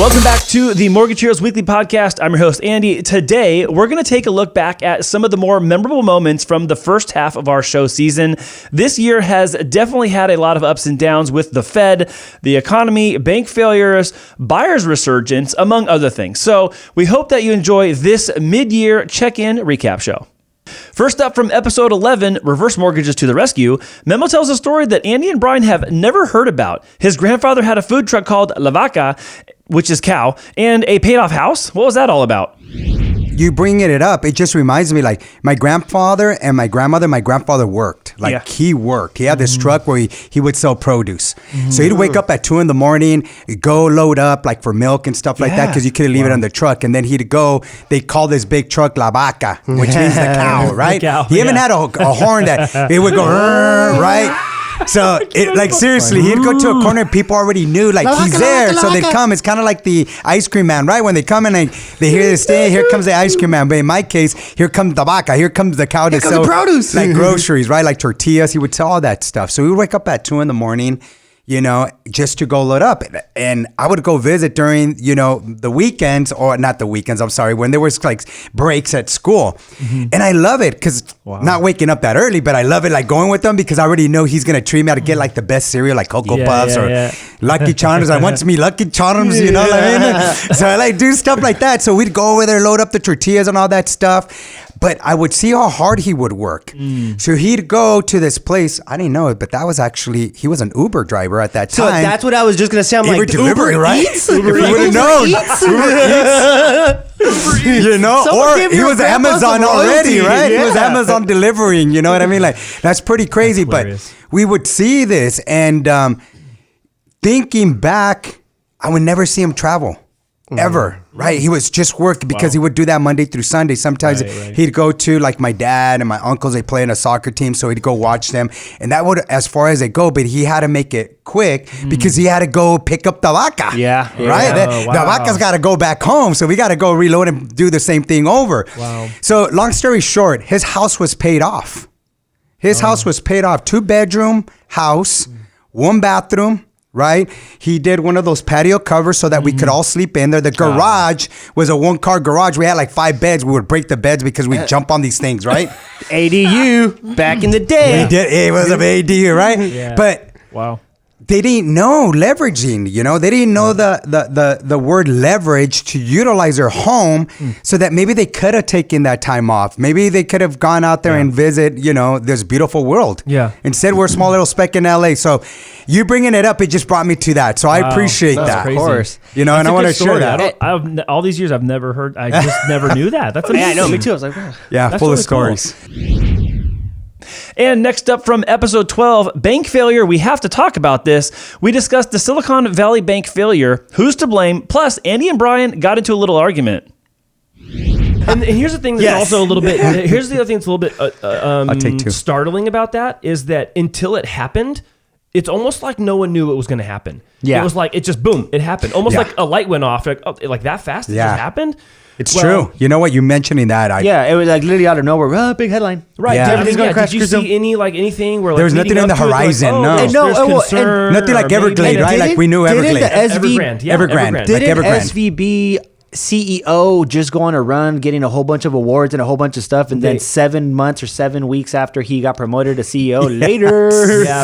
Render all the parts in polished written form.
Welcome back to the Mortgage Heroes Weekly Podcast. I'm your host, Andy. Today, we're going to take a look back at some of the more memorable moments from the first half of our show season. This year has definitely had a lot of ups and downs with the Fed, the economy, bank failures, buyer's resurgence, among other things. So we hope that you enjoy this mid-year check-in recap show. First up from episode 11, Reverse Mortgages to the Rescue, Memo tells a story that Andy and Brian have never heard about. His grandfather had a food truck called La Vaca, which is cow, and a paid-off house. What was that all about? You bringing it up, it just reminds me, like, my grandfather and my grandmother, my grandfather worked. Like, he worked. He had this truck where he would sell produce. So he'd wake up at 2 a.m, go load up, like, for milk and stuff like that, because you couldn't leave it on the truck. And then he'd go, they call this big truck La Vaca, which means the cow, right? The cow, he even had a horn that it would go, right? So, seriously, he'd go to a corner, people already knew, like, he's there, so they'd come. It's kind of like the ice cream man, right? When they come and they hear this thing, here comes the ice cream man. But in my case, here comes the vaca, here comes the cow to sell produce. Like groceries, right? Like tortillas, he would sell all that stuff. So we would wake up at 2 a.m, just to go load up. And I would go visit during, the weekends, or not the weekends, I'm sorry, when there was like breaks at school. And I love it because not waking up that early, but I love it like going with them because I already know he's going to treat me to get like the best cereal, like Cocoa Puffs or Lucky Charms. I want me Lucky Charms, what I mean? So I like do stuff like that. So we'd go over there, load up the tortillas and all that stuff. But I would see how hard he would work. So he'd go to this place. I didn't know it, but that was actually, he was an Uber driver at that time. So that's what I was just going to say. I'm like, delivery, right? Eats? If you would have known. Uber Eats. Or he was Amazon already, right? He was Amazon delivering, you know what I mean? Like, that's pretty crazy. But we would see this and thinking back, I would never see him travel. Ever, right? He was just work because he would do that Monday through Sunday. Sometimes he'd go to like my dad and my uncles, they play in a soccer team, so he'd go watch them. And that would, as far as they go, but he had to make it quick because he had to go pick up the vaca. Right? The vaca's got to go back home, so we got to go reload and do the same thing over. So long story short, his house was paid off. His house was paid off. 2-bedroom house, 1 bathroom. Right? He did one of those patio covers so that we could all sleep in there. The garage was a 1-car garage. We had like 5 beds. We would break the beds because we'd jump on these things, right? ADU back in the day. We did. It was an ADU, right? But they didn't know leveraging, They didn't know the word leverage to utilize their home so that maybe they could have taken that time off. Maybe they could have gone out there and visit, this beautiful world. Instead, we're a small little speck in LA. So you bringing it up, it just brought me to that. So I appreciate that. Crazy. Of course. And I want to share that. All these years I've never heard, I just never knew that. That's amazing. Yeah, I know, me too. I was like, wow. Yeah, full really of stories. Cool. And next up from episode 12, Bank Failure, we have to talk about this. We discussed the Silicon Valley Bank failure, who's to blame, plus Andy and Brian got into a little argument. And here's the thing that's also a little bit, here's the other thing that's a little bit startling about that is that until it happened, it's almost like no one knew it was going to happen. It was like, it just, boom, it happened. Almost like a light went off, like that fast, it just happened. It's true. You know what? You mentioning that. It was like literally out of nowhere. Big headline. Right. Everything's going to crash. Did you see anything where like there was nothing in the horizon? Like, nothing like Everglade, right? Like we knew Everglade. Evergrande. Didn't SVB CEO just go on a run, getting a whole bunch of awards and a whole bunch of stuff, and then 7 months or 7 weeks after he got promoted to CEO later.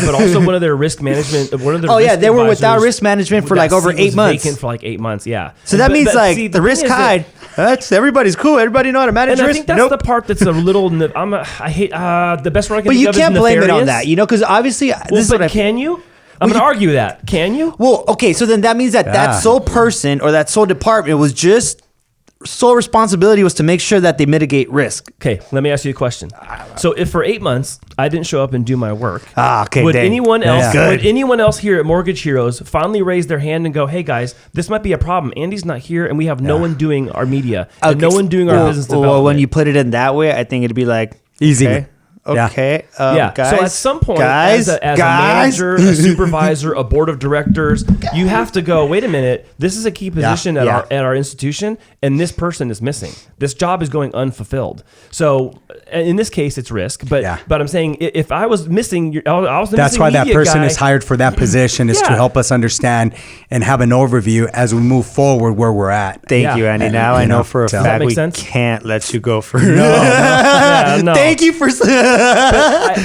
But also one of their risk management, they were without risk management for like over 8 months. Vacant for like 8 months, So that means the risk hide. That's everybody's cool. Everybody know how to manage risk. I think that's the part that's a little. I hate the best word I can. But you can't blame it on that, because obviously this is can you? I'm going to argue that. Can you? Well, okay, so then that means that sole person or that sole department was just sole responsibility was to make sure that they mitigate risk. Okay, let me ask you a question. So if for 8 months I didn't show up and do my work, would anyone else here at Mortgage Heroes finally raise their hand and go, "Hey guys, this might be a problem. Andy's not here, and we have no one doing our media, and no one doing our business development." Well, when you put it in that way, I think it'd be like easy. Okay. Yeah. Guys, so at some point, guys, as a manager, a supervisor, a board of directors, you have to go, wait a minute, this is a key position at our institution, and this person is missing. This job is going unfulfilled. So in this case, it's risk. But I'm saying if I was missing, that's why that person is hired for that position, is to help us understand and have an overview as we move forward where we're at. Thank you, Andy. Now I know for a fact we can't let you go for no. Thank you for.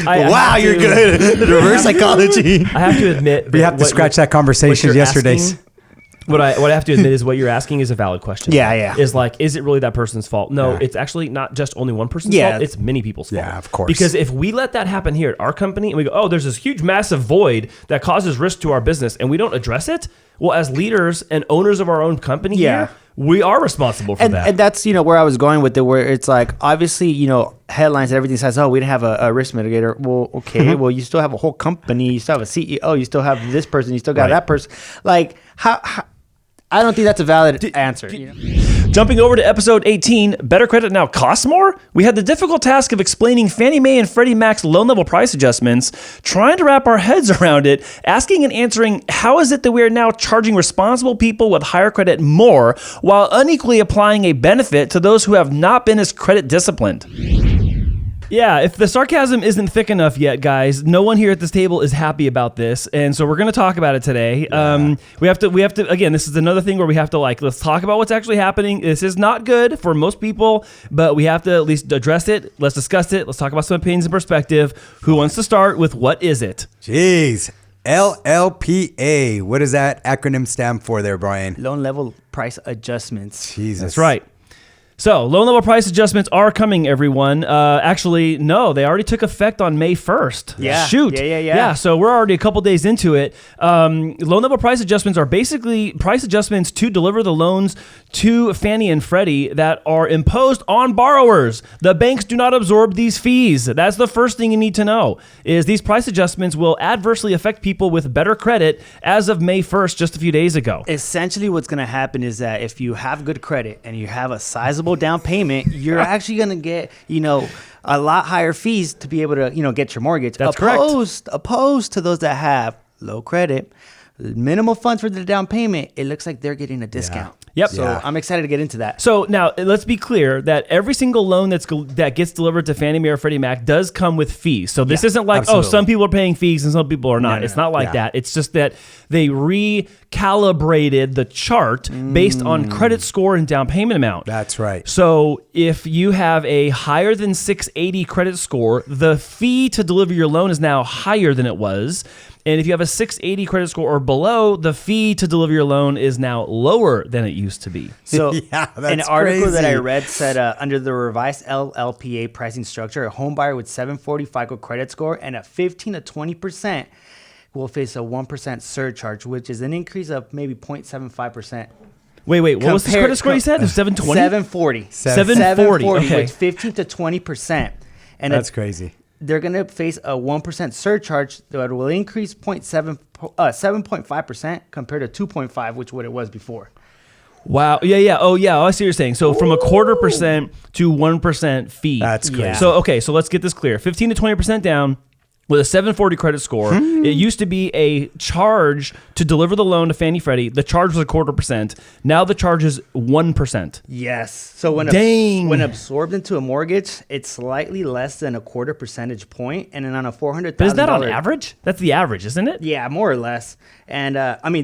Wow, you're good. Reverse psychology. I have to admit, we have to scratch that conversation yesterday's. What I have to admit is what you're asking is a valid question. Yeah. Is like, is it really that person's fault? No, it's actually not just only one person's fault. It's many people's fault. Yeah, of course. Because if we let that happen here at our company and we go, oh, there's this huge, massive void that causes risk to our business and we don't address it, well, as leaders and owners of our own company here, we are responsible for that. And that's, where I was going with it, where it's like, obviously, headlines and everything says, oh, we didn't have a risk mitigator. Well, okay. Well, you still have a whole company. You still have a CEO. You still have this person. You still got that person. Like, how I don't think that's a valid answer. Jumping over to episode 18, better credit now costs more? We had the difficult task of explaining Fannie Mae and Freddie Mac's loan level price adjustments, trying to wrap our heads around it, asking and answering how is it that we are now charging responsible people with higher credit more while unequally applying a benefit to those who have not been as credit disciplined. Yeah, if the sarcasm isn't thick enough yet, guys, no one here at this table is happy about this, and so we're going to talk about it today. Yeah. We have to. Again, this is another thing where we have to let's talk about what's actually happening. This is not good for most people, but we have to at least address it. Let's discuss it. Let's talk about some opinions and perspective. Who wants to start with what is it? Jeez, LLPA. What does that acronym stand for there, Brian? Loan level price adjustments. Jesus, that's right. So, loan level price adjustments are coming, everyone. Actually, no, they already took effect on May 1st. Yeah. Shoot. Yeah, so we're already a couple days into it. Loan level price adjustments are basically price adjustments to deliver the loans to Fannie and Freddie that are imposed on borrowers. The banks do not absorb these fees. That's the first thing you need to know, is these price adjustments will adversely affect people with better credit as of May 1st, just a few days ago. Essentially, what's going to happen is that if you have good credit and you have a sizable down payment, you're actually going to get, a lot higher fees to be able to, get your mortgage. That's correct. Opposed to those that have low credit, minimal funds for the down payment, it looks like they're getting a discount. Yep. So I'm excited to get into that. So now let's be clear that every single loan that gets delivered to Fannie Mae or Freddie Mac does come with fees. So this isn't like, absolutely, some people are paying fees and some people are not. It's not like that. It's just that they recalibrated the chart based on credit score and down payment amount. That's right. So if you have a higher than 680 credit score, the fee to deliver your loan is now higher than it was. And if you have a 680 credit score or below, the fee to deliver your loan is now lower than it used to be. So an article that I read said under the revised LLPA pricing structure, a home buyer with 740 FICO credit score and a 15 to 20% will face a 1% surcharge, which is an increase of maybe 0.75%. Wait, what was the credit score you said? 720? 740. 740, okay. With 15 to 20%. And that's crazy. They're going to face a 1% surcharge that will increase 7.5% compared to 2.5%, which what it was before. Wow. Yeah. Oh, yeah. I see what you're saying. So from a 0.25% to 1% fee. That's crazy. Yeah. So let's get this clear. 15 to 20% down with a 740 credit score. It used to be a charge to deliver the loan to Fannie Freddie. The charge was 0.25%. Now the charge is 1%. Yes. So when absorbed into a mortgage, it's slightly less than a 0.25 percentage point, and then on a $400,000. But is that on average? That's the average, isn't it? Yeah, more or less. And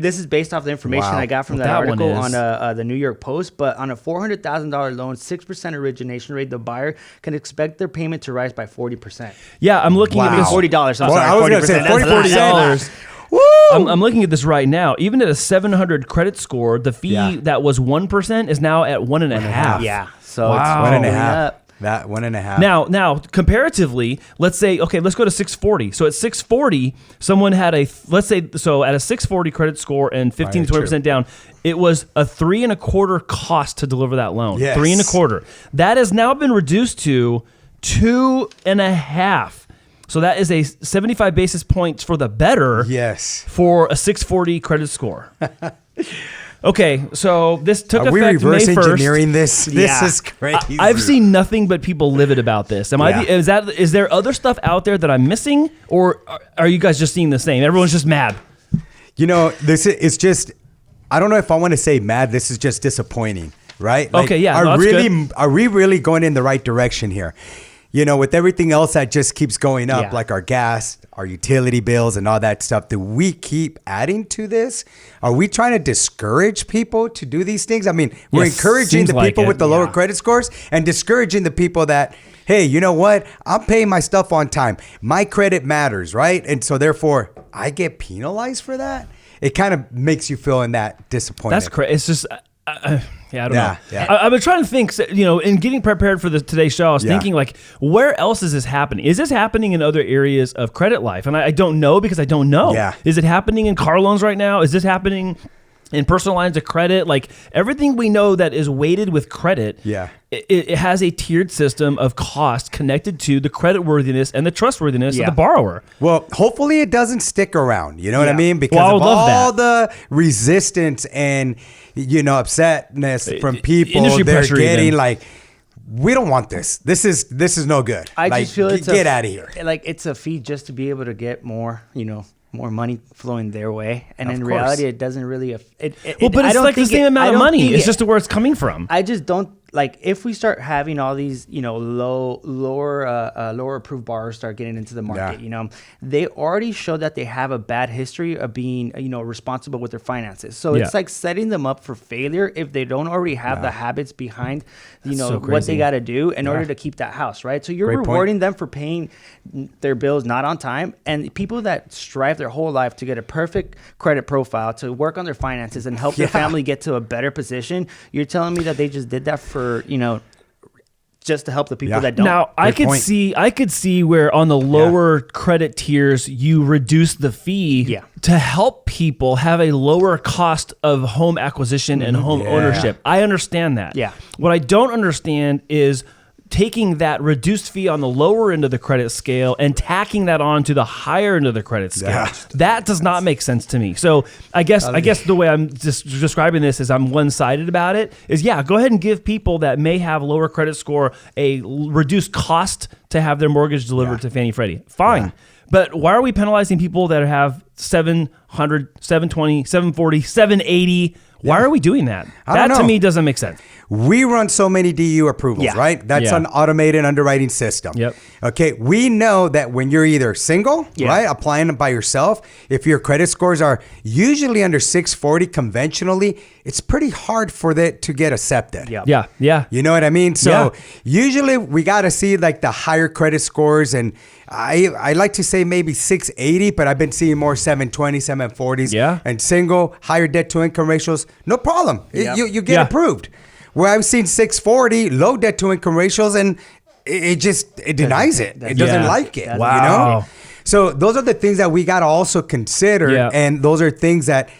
this is based off the information I got from that article on the New York Post. But on a $400,000 loan, 6% origination rate, the buyer can expect their payment to rise by 40%. Yeah, I'm looking at this. $40. I'm sorry, I was going to say $40. I'm looking at this right now. Even at a 700 credit score, the fee that was 1% is now at 1.5%. Yeah, so it's 1.5. That 1.5. Now, comparatively, let's say, okay, let's go to 640. So at 640, someone had at a 640 credit score and 15 to 20% down, it was a 3.25% cost to deliver that loan. Yes. 3.25%. That has now been reduced to 2.5%. So that is a 75 basis points for the better. Yes. For a 640 credit score. Okay, so this took Are we effect reverse May 1st. engineering this? This is crazy. I've seen nothing but people livid about this. Is there other stuff out there that I'm missing, or are you guys just seeing the same? Everyone's just mad. It's just, I don't know if I want to say mad. This is just disappointing, right? Okay, yeah. Are we really going in the right direction here? With everything else that just keeps going up, like our gas, our utility bills, and all that stuff, do we keep adding to this? Are we trying to discourage people to do these things? I mean, we're encouraging the people with the lower credit scores and discouraging the people that, hey, you know what? I'm paying my stuff on time. My credit matters, right? And so therefore, I get penalized for that. It kind of makes you feel in that disappointment. That's crazy. It's just... I don't know. Yeah. I've been trying to think, in getting prepared for today's show, I was thinking, like, where else is this happening? Is this happening in other areas of credit life? And I don't know because I don't know. Yeah. Is it happening in car loans right now? Is this happening in personal lines of credit? Like, everything we know that is weighted with credit, it has a tiered system of cost connected to the credit worthiness and the trustworthiness of the borrower. Well, hopefully it doesn't stick around. You know what I mean? Because I of love all that. the resistance and upsetness from people, Industry they're pressure getting even. like, we don't want this. This is no good. I just feel it's get out of here. Like, it's a fee just to be able to get more, more money flowing their way, and in course. reality, it doesn't really. But it's like the same amount of money. It's just where it's coming from. I just don't like if we start having all these, lower approved borrowers start getting into the market. They already show that they have a bad history of being, responsible with their finances. So it's like setting them up for failure if they don't already have the habits behind, what they got to do in order to keep that house, right? So you're rewarding them for paying their bills not on time, and people that strive their whole life to get a perfect credit profile, to work on their finances and help their family get to a better position. You're telling me that they just did that for, just to help the people that don't. Now, I could see where on the lower credit tiers you reduce the fee to help people have a lower cost of home acquisition and home ownership. I understand that. Yeah. What I don't understand is taking that reduced fee on the lower end of the credit scale and tacking that on to the higher end of the credit scale. That does not make sense to me. So I guess the way I'm just describing this is I'm one-sided about it is, go ahead and give people that may have lower credit score a reduced cost to have their mortgage delivered to Fannie Freddie. Fine. Yeah. But why are we penalizing people that have 700, 720, 740, 780? Why are we doing that? That to me doesn't make sense. We run so many DU approvals, right? That's an automated underwriting system. Yep. Okay, we know that when you're either single, right, applying it by yourself, if your credit scores are usually under 640 conventionally, it's pretty hard for that to get accepted. Yeah. You know what I mean? So usually we got to see like the higher credit scores, and I like to say maybe 680, but I've been seeing more 720, 740s. Yeah. And single, higher debt to income ratios, no problem. You get approved. Where I've seen 640, low debt to income ratios, and it denies it. It doesn't like it. Wow. So those are the things that we got to also consider. Yeah. And those are things that,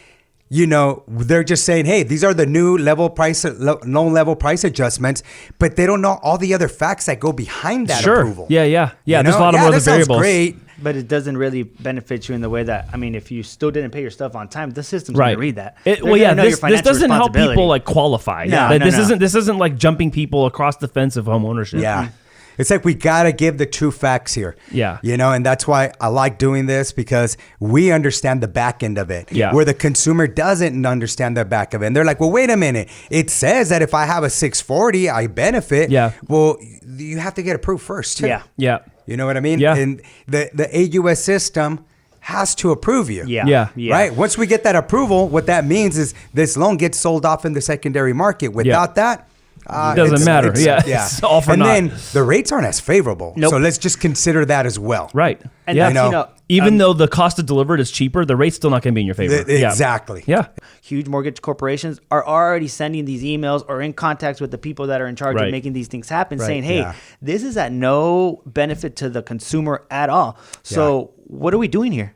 they're just saying, hey, these are the new loan level price adjustments, but they don't know all the other facts that go behind that approval. Yeah. There's a lot of other variables. Great. But it doesn't really benefit you in the way that, if you still didn't pay your stuff on time, the system's going to read that. This doesn't help people like qualify. This isn't like jumping people across the fence of home ownership. Yeah. It's like we got to give the true facts here. Yeah. And that's why I like doing this, because we understand the back end of it. Yeah. Where the consumer doesn't understand the back of it. And they're like, well, wait a minute. It says that if I have a 640, I benefit. Yeah. Well, you have to get approved first, too. Yeah. You know what I mean? Yeah. And the AUS system has to approve you. Yeah. Right? Once we get that approval, what that means is this loan gets sold off in the secondary market. Without that, it doesn't matter. It's all for naught. And then the rates aren't as favorable. Nope. So let's just consider that as well. Right. And even though the cost of delivered is cheaper, the rate's still not going to be in your favor. Exactly. Yeah. Huge mortgage corporations are already sending these emails or in contact with the people that are in charge of making these things happen, saying, hey, this is at no benefit to the consumer at all. So what are we doing here?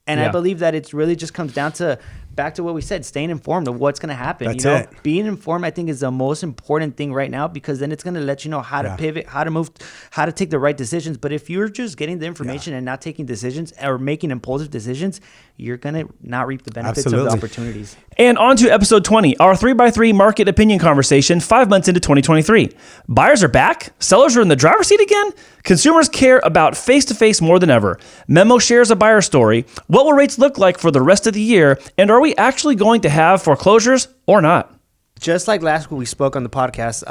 And I believe that it really just comes down to back to what we said, staying informed of what's going to happen. That's you know, it. being informed, I think, is the most important thing right now, because then it's going to let you know how to pivot, how to move, how to take the right decisions. But if you're just getting the information and not taking decisions or making impulsive decisions, you're going to not reap the benefits of the opportunities. And on to episode 20, our 3x3 market opinion conversation 5 months into 2023. Buyers are back? Sellers are in the driver's seat again? Consumers care about face-to-face more than ever. Memo shares a buyer story. What will rates look like for the rest of the year? And are we actually going to have foreclosures or not? Just like last week we spoke on the podcast,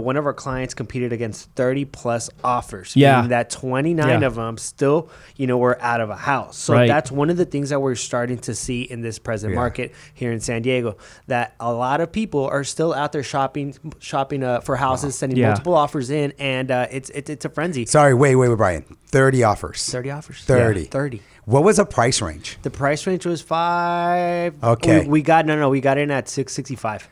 one of our clients competed against 30 plus offers. Yeah. Meaning that 29 of them still, were out of a house. So that's one of the things that we're starting to see in this present market here in San Diego, that a lot of people are still out there shopping for houses, sending multiple offers in, and it's a frenzy. Sorry, wait, Brian. 30 offers. 30 offers. 30. Yeah, 30. What was the price range? The price range was 5. Okay. We got in at 665.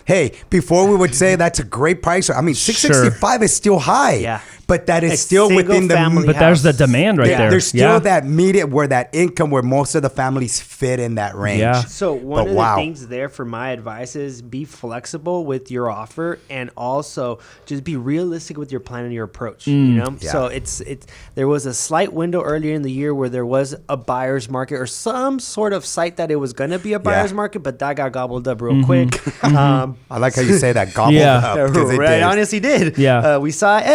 Hey, before we would say that's a great price. I mean, 665 is still high. Yeah. But that is It's still within the... single-family But there's the demand right there. There's still that median where that income where most of the families fit in that range. Yeah. So one of the things there for my advice is be flexible with your offer, and also just be realistic with your plan and your approach. So it's there was a slight window earlier in the year where there was a buyer's market or some sort of site that it was going to be a buyer's market, but that got gobbled up real quick. I like how you say that, gobbled up. 'Cause it Right, did. honestly did. Yeah. We saw it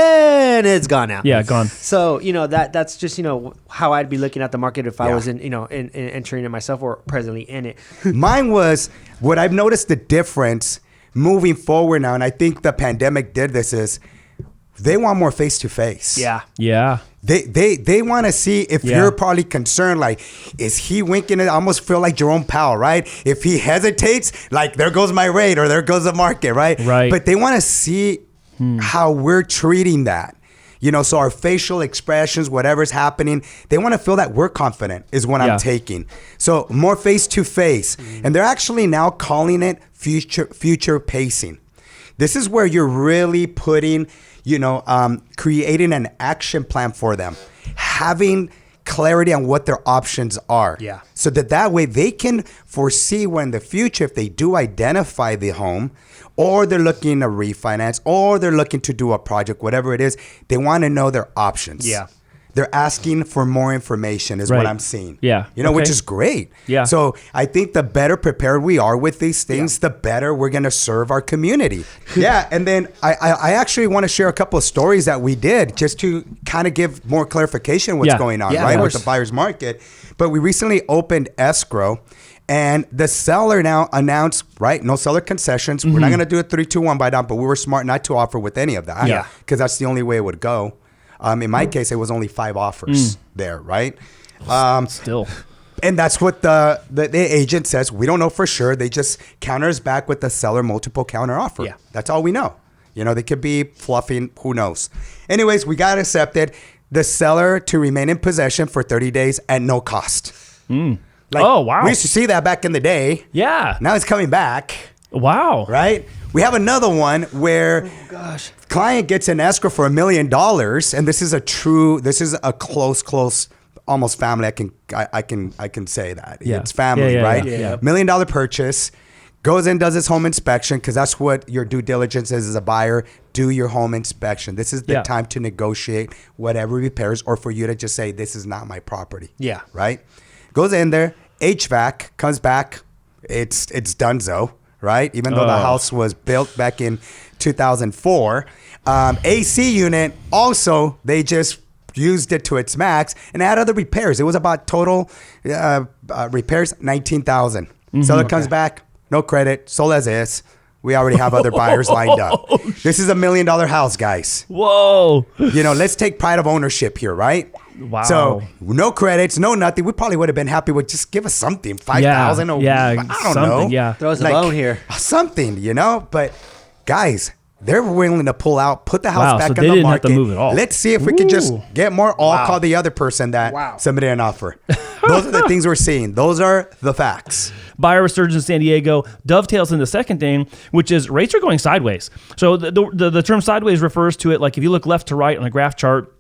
and it's gone now. Yeah, gone. So, that's just, how I'd be looking at the market if I was in entering it myself or presently in it. Mine was what I've noticed the difference moving forward now, and I think the pandemic did this, is they want more face to face. Yeah. Yeah. They want to see if you're probably concerned, like, is he winking it? I almost feel like Jerome Powell, right? If he hesitates, like, there goes my rate or there goes the market, right? Right. But they want to see how we're treating that. So our facial expressions, whatever's happening, they want to feel that we're confident is what I'm taking. So more face to face. And they're actually now calling it future pacing. This is where you're really putting, creating an action plan for them, having clarity on what their options are. Yeah. So that way they can foresee when in the future, if they do identify the home, or they're looking to refinance, or they're looking to do a project, whatever it is, they want to know their options. Yeah. They're asking for more information is what I'm seeing. Yeah. Which is great. Yeah. So I think the better prepared we are with these things, the better we're going to serve our community. Yeah. And then I actually want to share a couple of stories that we did just to kind of give more clarification what's going on, right, with the buyer's market. But we recently opened escrow. And the seller now announced, right, no seller concessions. We're not going to do a 3-2-1 buy down, but we were smart not to offer with any of that. Yeah. Because that's the only way it would go. In my case, it was only 5 offers there, right? Still. And that's what the agent says. We don't know for sure. They just counter us back with the seller multiple counter offer. Yeah. That's all we know. They could be fluffing. Who knows? Anyways, we got accepted. The seller to remain in possession for 30 days at no cost. Oh, wow. We used to see that back in the day. Yeah. Now it's coming back, Wow. right? We have another one where client gets an escrow for $1 million, and this is a close, almost family. I can say that. Yeah. It's family, right? Yeah. $1 million purchase, goes in, does his home inspection, because that's what your due diligence is as a buyer. Do your home inspection. This is the time to negotiate whatever repairs, or for you to just say, this is not my property. Yeah. Right? Goes in there, HVAC, comes back, it's donezo, right? Even though the house was built back in 2004. AC unit, also, they just used it to its max and had other repairs. It was about total repairs, $19,000. Seller comes back, no credit, sold as is. We already have other buyers lined up. This is $1 million house, guys. Whoa. Let's take pride of ownership here, right? Wow. So no credits, no nothing. We probably would have been happy with just give us something, 5,000 or I don't know. Yeah. Throw us a loan here. Something, But guys, they're willing to pull out, put the house back so on they the didn't market. have to move at all. Let's see if we can just get more. I'll call the other person that submitted an offer. Those are the things we're seeing. Those are the facts. Buyer resurgence in San Diego dovetails in the second thing, which is rates are going sideways. So the term sideways refers to it like if you look left to right on a graph chart,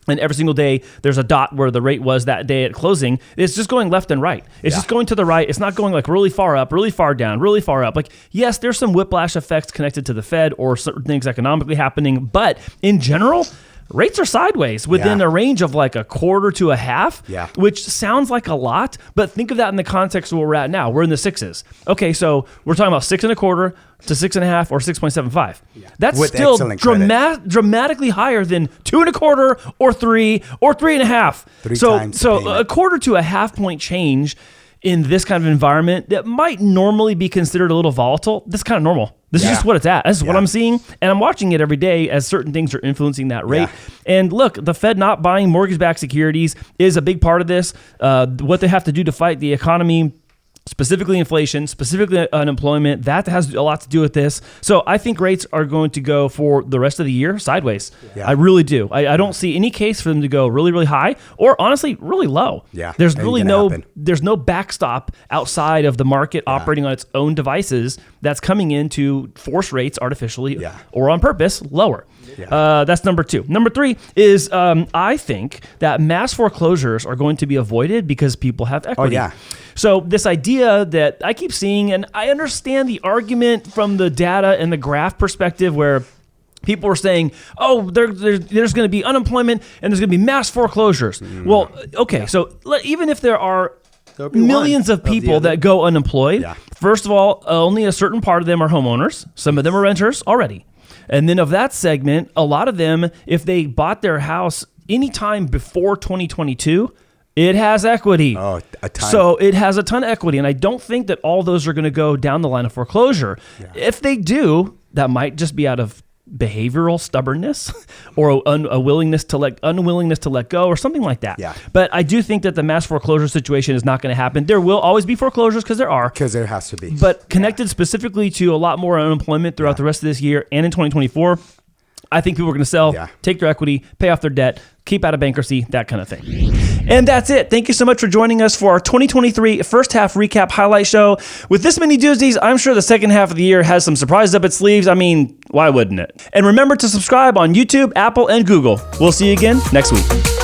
and every single day there's a dot where the rate was that day at closing, it's just going left and right. It's just going to the right. It's not going like really far up, really far down, really far up. Like, yes, there's some whiplash effects connected to the Fed or certain things economically happening, but in general, rates are sideways within a range of like a quarter to a half, which sounds like a lot, but think of that in the context of where we're at now. We're in the sixes. Okay, so we're talking about 6.25 to 6.5 or 6.75. That's with still dramatically higher than 2.25 or 3 or 3.5. So a quarter to a half point change in this kind of environment that might normally be considered a little volatile, this is kind of normal. This is just what it's at. This is what I'm seeing. And I'm watching it every day as certain things are influencing that rate. And look, the Fed not buying mortgage-backed securities is a big part of this. What they have to do to fight the economy, specifically inflation, specifically unemployment, that has a lot to do with this. So I think rates are going to go for the rest of the year sideways. I really do. I don't see any case for them to go really, really high or honestly really low. There's really there's no backstop outside of the market operating on its own devices that's coming in to force rates artificially or on purpose lower. That's number 2. Number 3 is I think that mass foreclosures are going to be avoided because people have equity. So this idea that I keep seeing, and I understand the argument from the data and the graph perspective where people are saying, oh, there's going to be unemployment and there's going to be mass foreclosures. Well, okay, so even if there are millions of people that go unemployed, first of all, only a certain part of them are homeowners. Some of them are renters already. And then of that segment, a lot of them, if they bought their house anytime before 2022, it has equity. Oh, a ton. So it has a ton of equity. And I don't think that all those are going to go down the line of foreclosure. If they do, that might just be out of behavioral stubbornness or unwillingness to let go or something like that. But I do think that the mass foreclosure situation is not going to happen. There will always be foreclosures because there are. Because there has to be. But connected specifically to a lot more unemployment throughout the rest of this year and in 2024, I think people are going to sell, take their equity, pay off their debt, keep out of bankruptcy, that kind of thing. And that's it. Thank you so much for joining us for our 2023 first half recap highlight show. With this many doozies, I'm sure the second half of the year has some surprises up its sleeves. I mean, why wouldn't it? And remember to subscribe on YouTube, Apple, and Google. We'll see you again next week.